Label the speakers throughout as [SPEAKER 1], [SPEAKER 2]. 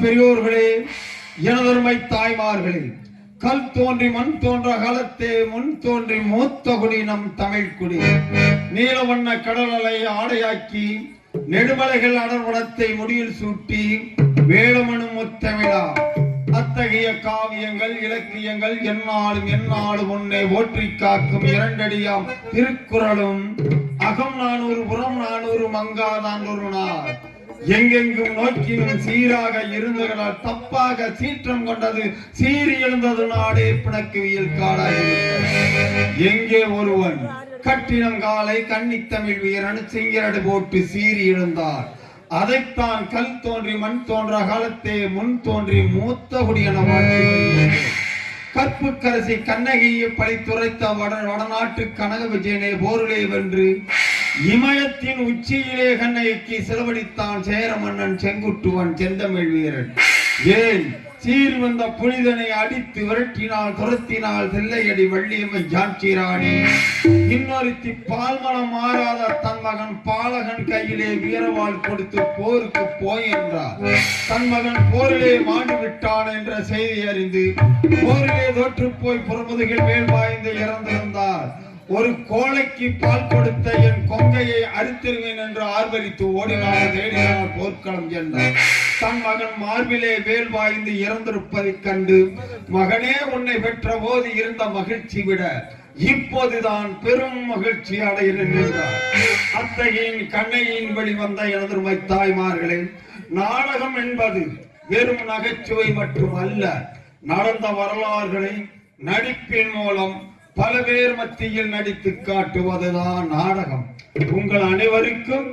[SPEAKER 1] பெரியோர்களே, எனதருமை தாய்மார்களே, கல் தோன்றி மண் தோன்ற காலத்தே முன் தோன்றி மூத்த குடி நம் தமிழ் குடி. நீலவண்ண கடல் அலை ஆடையாக்கி நெடுமலைகள் அடர்வடத்தை முடியில் சூட்டி வேளமனும் முத்தமிழா. அத்தகைய காவியங்கள் இலக்கியங்கள் எந்நாளும் உன்னை ஓற்றி காக்கும் இரண்டடியாம் திருக்குறளும் அகம் 400 புறம் 400 மங்காதான் ஒரு நாள் எங்கெங்கும் நோக்கினும் சீராக இருந்தவர்களால் தப்பாக சீற்றம் கொண்டது சீறி எழுந்தது நாடே பிணக்குவியல் காடாகி. எங்கே ஒருவன் கட்டினம் காலை கன்னித்தமிழ் வீரன் சிங்கரடு போட்டு சீறி எழுந்தார். அதைத்தான் கல் தோன்றி மண் தோன்ற காலத்தே முன் தோன்றி மூத்த குடியென வாழ்த்து. கற்புக்கரசி கண்ணகியை பழித்துரைத்த வடநாட்டு கனக விஜயனை போரிலே வென்று இமயத்தின் உச்சியிலே கண்ணகிக்கு செலவழித்தான் சேர மன்னன் செங்குட்டுவன் செந்தமிழ் வீரன். ஏன் சீர் வந்த புனிதனை அடித்து விரட்டினால் துரத்தினால் செல்லையடி வள்ளியம்மை ஜான்சிராணி இன்னொருத்தி பால்மனம் மாறாத தன் மகன் பாலகன் கையிலே வீரவாள் கொடுத்து போருக்கு போய் என்றார். தன் மகன் போரிலே மாண்டு விட்டான் என்ற செய்தி அறிந்து போரிலே தோற்று போய் புறமுதுகில் மேல் வாய்ந்து இறந்திருந்தார். ஒரு கோழைக்கு பால் கொடுத்த என் கொங்கையை அறுத்திருவேன் என்று ஆர்வரித்து ஓடினார் தேடினார் போர்க்களம் என்றார். தன் மகன் மார்பிலே வேல் வாய்ந்து இறந்திருப்பதைக் கண்டு மகனே உன்னை பெற்ற போது இருந்த மகிழ்ச்சி விட இப்போதுதான் பெரும் மகிழ்ச்சி அடைகிறேன் என்றார். அத்தகையின் கண்ணையின் வெளிவந்த எனதருமை தாய்மார்களே, நாடகம் என்பது வெறும் நகைச்சுவை மட்டுமல்ல. நடந்த வரலாறுகளை நடிப்பின் மூலம் பல பேர் மத்தியில் நடித்து காட்டுவதுதான் நாடகம். உங்கள் அனைவருக்கும்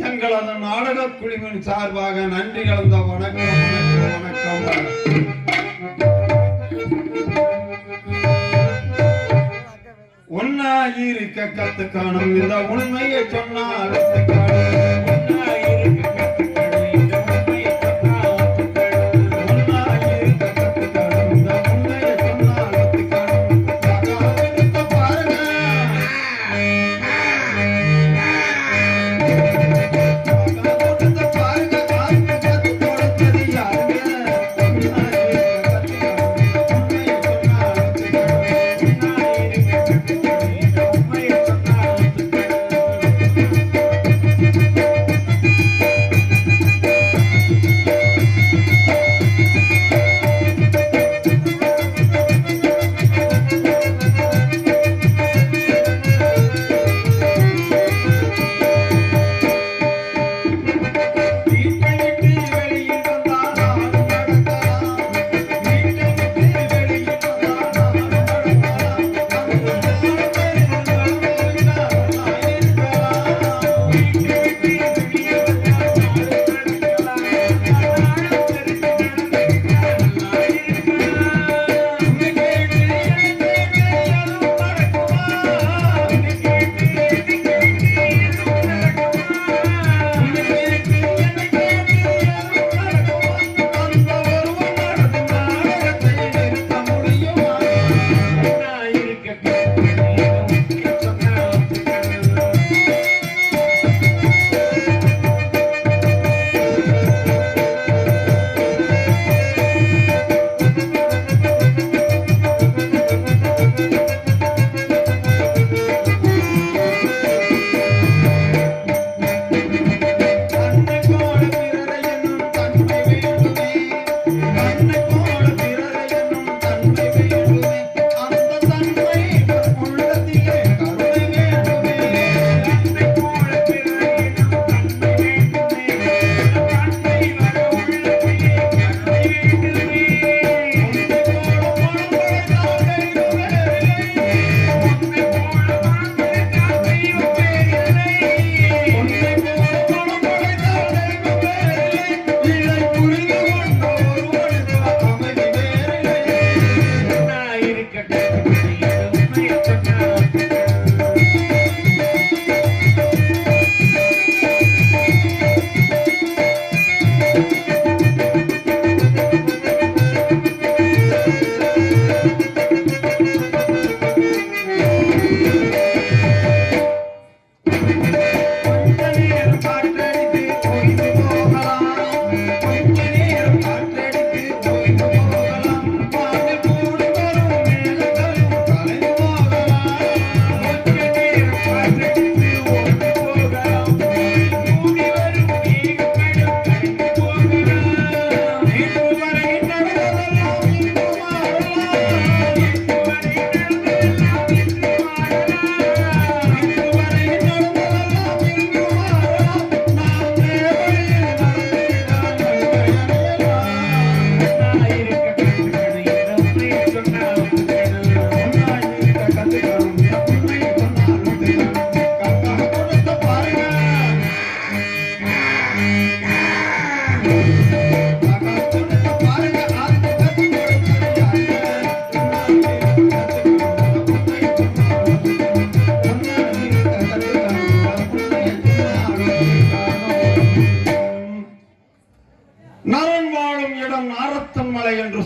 [SPEAKER 1] எங்களது நாடக குழுவின் சார்பாக நன்றி கலந்த வணக்கம் வணக்கம் வணக்கம். ஒன்னாயிருக்க கத்துக்கணும், இந்த உண்மையை சொன்னால்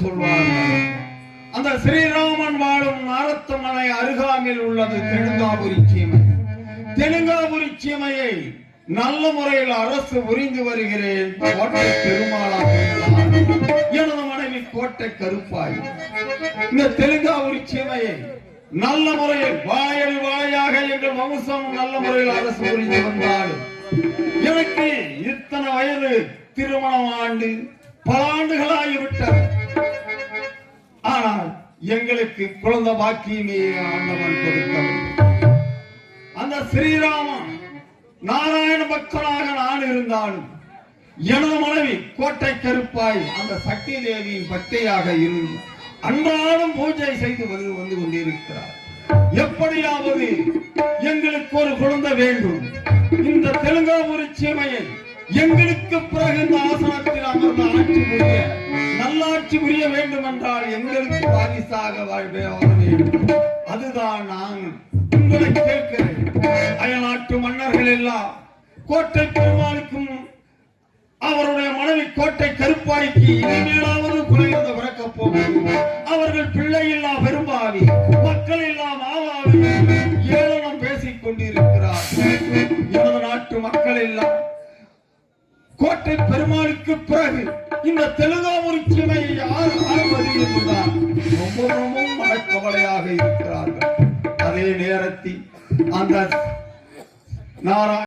[SPEAKER 1] சொல்வார்கள். அந்த ஸ்ரீராமன் வாழும் நாரத்தமனை அருகாமையில் உள்ளது தெலுங்காபுரி சீமை. தெலுங்காபுரி சீமையை நல்ல முறையில் அரசு புரிந்து வருகிறேன். கோட்டை பெருமாளாக எனது மனைவி கோட்டை கருப்பாய். இந்த தெலுங்காபுரி சீமையை நல்ல முறையில் வாழையடி வாழையாக எங்கள் வம்சம் நல்ல முறையில் அரசு புரிந்து வந்தாலும் எனக்கு இத்தனை வயது திருமணம் ஆண்டு பல ஆண்டுகளாகிவிட்டது. ஆனால் எங்களுக்கு குழந்தை பாக்கியமே ஆண்டவன் கொடுக்கவில்லை. அந்த ஸ்ரீராமன் நாராயண பக்தனாக நான் இருந்தாலும் எனது மனைவி கோட்டை கருப்பாய் அந்த சக்தி தேவியின் பக்தையாக இருந்து அன்றாடம் பூஜை செய்து வந்து கொண்டிருக்கிறார். எப்படியாவது எங்களுக்கு ஒரு குழந்தை வேண்டும். இந்த தெலுங்காபுரி சீமையை எங்களுக்கு பிறகு இந்த ஆசனத்தில் அமர்ந்த ஆட்சி புரிய நல்லாட்சி புரிய வேண்டும் என்றால் எங்களுக்கு வாரிசாக வாழ்வே வர வேண்டும். அதுதான் நான் உங்களை கேட்கிறேன். அயல்நாட்டு மன்னர்கள் எல்லாம் கோட்டை பெருமாளுக்கும் அவருடைய மனைவி கோட்டை கருப்பாய்க்கு இனிமேலாவது குறைந்த பிறக்கப் போவது. அவர்கள் பிள்ளை இல்லா பெரும்பாவி, மக்கள் இல்லா மாவாவி ஏளனம் பேசிக் கொண்டிருக்கிறார். எனது நாட்டு மக்கள் எல்லாம் கோட்டை பெருமாளுக்கு பிறகு இந்த தெலுங்காபுரி சீமையை யார் ஆழ்வது என்றுதான் ரொம்ப மனக்கவலையாக இருக்கிறார்கள். அதே நேரத்தில் அந்த நாராயண